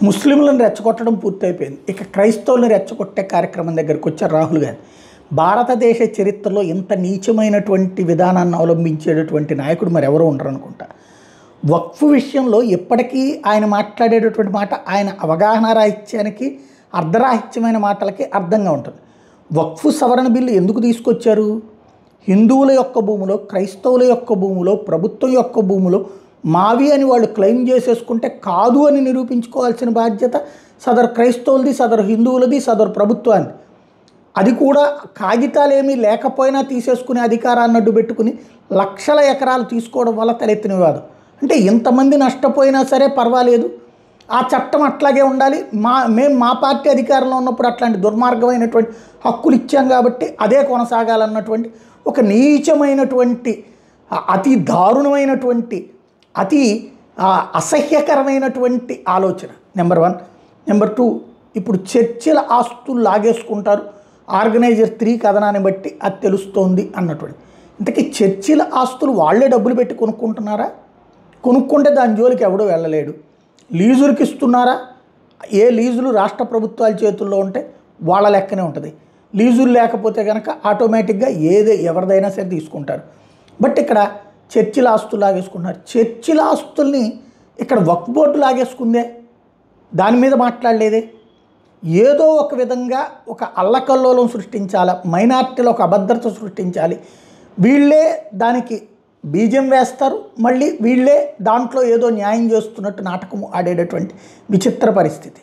ముస్లింలను రెచ్చగొట్టడం పూర్తయిపోయింది. ఇక క్రైస్తవులను రెచ్చగొట్టే కార్యక్రమం దగ్గరికి వచ్చారు రాహుల్ గాంధీ. భారతదేశ చరిత్రలో ఇంత నీచమైనటువంటి విధానాన్ని అవలంబించేటటువంటి నాయకుడు మరి ఎవరు ఉండరు అనుకుంటా. వక్ఫ్ విషయంలో ఎప్పటికీ ఆయన మాట్లాడేటటువంటి మాట ఆయన అవగాహన రాహిత్యానికి, అర్ధరాహిత్యమైన మాటలకి అర్థంగా ఉంటుంది. వక్ఫ్ సవరణ బిల్లు ఎందుకు తీసుకొచ్చారు? హిందువుల యొక్క భూమిలో, క్రైస్తవుల యొక్క భూమిలో, ప్రభుత్వం యొక్క భూమిలో మావి అని వాళ్ళు క్లెయిమ్ చేసేసుకుంటే కాదు అని నిరూపించుకోవాల్సిన బాధ్యత సదరు క్రైస్తవులది, సదరు హిందువులది, సదరు ప్రభుత్వాన్ని. అది కూడా కాగితాలేమీ లేకపోయినా తీసేసుకునే అధికారాన్ని అడ్డు పెట్టుకుని లక్షల ఎకరాలు తీసుకోవడం వల్ల తలెత్తిన వివాదం. అంటే ఇంతమంది నష్టపోయినా సరే పర్వాలేదు, ఆ చట్టం అట్లాగే ఉండాలి, మేము మా పార్టీ అధికారంలో ఉన్నప్పుడు అట్లాంటి దుర్మార్గమైనటువంటి హక్కులు ఇచ్చాం కాబట్టి అదే కొనసాగాలన్నటువంటి ఒక నీచమైనటువంటి, అతి దారుణమైనటువంటి, అతి అసహ్యకరమైనటువంటి ఆలోచన నెంబర్ 1. నెంబర్ 2, ఇప్పుడు చర్చిల ఆస్తులు లాగేసుకుంటారు ఆర్గనైజర్ 3 కథనాన్ని బట్టి అది తెలుస్తోంది అన్నటువంటి. ఇంతకీ చర్చిల ఆస్తులు వాళ్ళే డబ్బులు పెట్టి కొనుక్కుంటున్నారా? కొనుక్కుంటే దాని జోలికి ఎవడో వెళ్ళలేడు. లీజులకి ఇస్తున్నారా? ఏ లీజులు రాష్ట్ర ప్రభుత్వాల చేతుల్లో ఉంటే వాళ్ళ లెక్కనే ఉంటుంది. లీజులు లేకపోతే కనుక ఆటోమేటిక్గా ఎవరిదైనా సరే తీసుకుంటారు. బట్ ఇక్కడ చర్చిల ఆస్తులు లాగేసుకుంటున్నారు. చర్చిల ఆస్తుల్ని ఇక్కడ వక్ఫ్ బోర్డు లాగేసుకుందే, దాని మీద మాట్లాడలేదే. ఏదో ఒక విధంగా ఒక అల్లకల్లోలం సృష్టించాలి, మైనార్టీలో ఒక అభద్రత సృష్టించాలి. వీళ్ళే దానికి బీజం వేస్తారు, మళ్ళీ వీళ్ళే దాంట్లో ఏదో న్యాయం చేస్తున్నట్టు నాటకం ఆడేటటువంటి విచిత్ర పరిస్థితి.